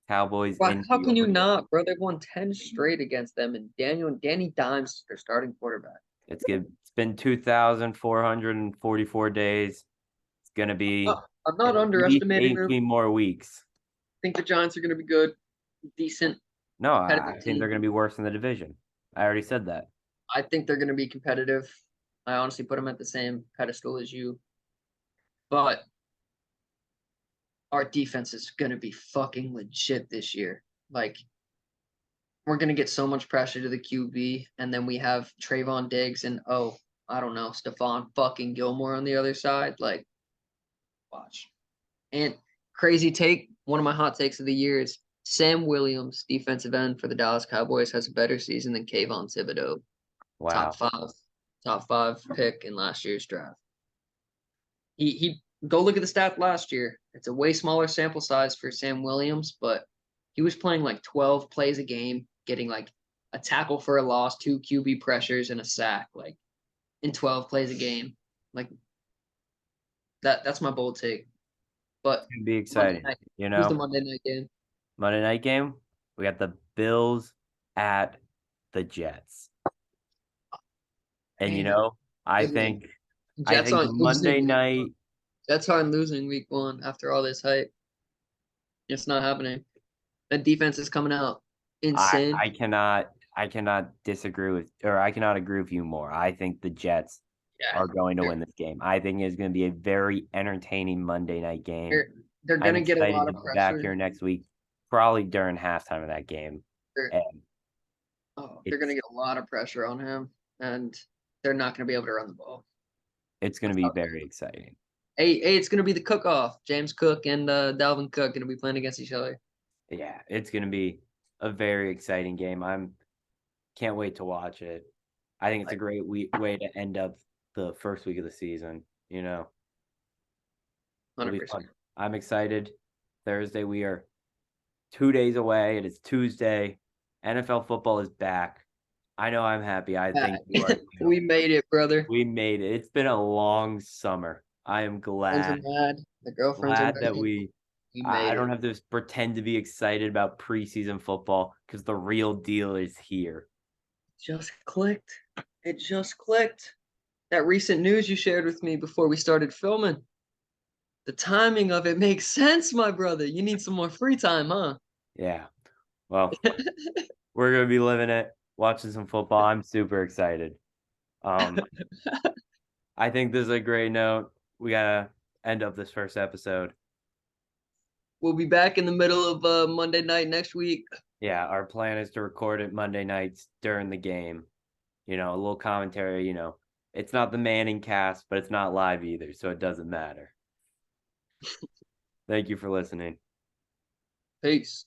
Cowboys
Why,
in
how
New
can you
York.
not, bro? They've won 10 straight against them, and Danny Dimes, their starting quarterback.
It's good. It's been 2,444 days. It's gonna
Uh,
be
I'm
at
not
least
underestimating them.
18 more weeks.
I think the Giants are gonna be good, decent,
No, I
competitive
think they're
team.
gonna be worse in the division. I already said that.
I think they're gonna be competitive. I honestly put them at the same pedestal as you, but our defense is gonna be fucking legit this year. Like we're gonna get so much pressure to the QB, and then we have Trayvon Diggs and I don't know, Stephon fucking Gilmore on the other side. Like, watch. And crazy take, one of my hot takes of the year is Sam Williams, defensive end for the Dallas Cowboys, has a better season than Kayvon Thibodeau, top
Wow.
five, top five pick in last year's draft. He go look at the stat last year. It's a way smaller sample size for Sam Williams, but he was playing like 12 plays a game, getting like a tackle for a loss, 2 QB pressures, and a sack, like in 12 plays a game. Like that's my bold take. But
It's gonna be
Monday
exciting.
night,
You
who's the
know,
Monday night game?
Monday night game. We got the Bills at the Jets. And
Man,
I
Bills.
think I
Jets
think
aren't
Monday
losing week one.
night
Jets aren't losing week one after all this hype. It's not happening. That defense is coming out
I
insane.
I cannot disagree with or I cannot agree with you more. I think the Jets
Yeah,
are going to
they're
win this game. I think it's going to be a very entertaining Monday night game.
they're, they're
I'm
gonna get a
excited
lot
to
of
be back
pressure.
here next week, probably during halftime of that game.
They're
And
they're gonna
it's
get a lot of pressure on him, and they're not gonna be able to run the ball.
it's going to
That's
be
how
very exciting.
hey, it's gonna be the cook off. James Cook and Dalvin Cook gonna be playing against each other.
Yeah, it's going to be a very exciting game. I'm can't wait to watch it. I think it's a
Like
great way to end up the first week of the season. It'll be
100%.
fun. I'm excited. Thursday, we are 2 days away. It is Tuesday. NFL football is back. I know I'm happy. I
Yeah,
think you are too.
we made it, brother.
We made it. It's been a long summer. I am
Friends are
glad,
mad. The girlfriends are
glad that
mad.
we.
We
I
made
don't
it.
have to pretend to be excited about preseason football because the real deal is here.
Just clicked. It just clicked. That recent news you shared with me before we started filming. The timing of it makes sense, my brother. You need some more free time, huh?
Yeah. Well, we're gonna be living it, watching some football. I'm super excited. Um, I think this is a great note. We gotta end up this first episode.
We'll be back in the middle of Monday night next week.
Yeah, our plan is to record it Monday nights during the game. A little commentary. It's not the Manning cast, but it's not live either, so it doesn't matter. Thank you for listening.
Peace.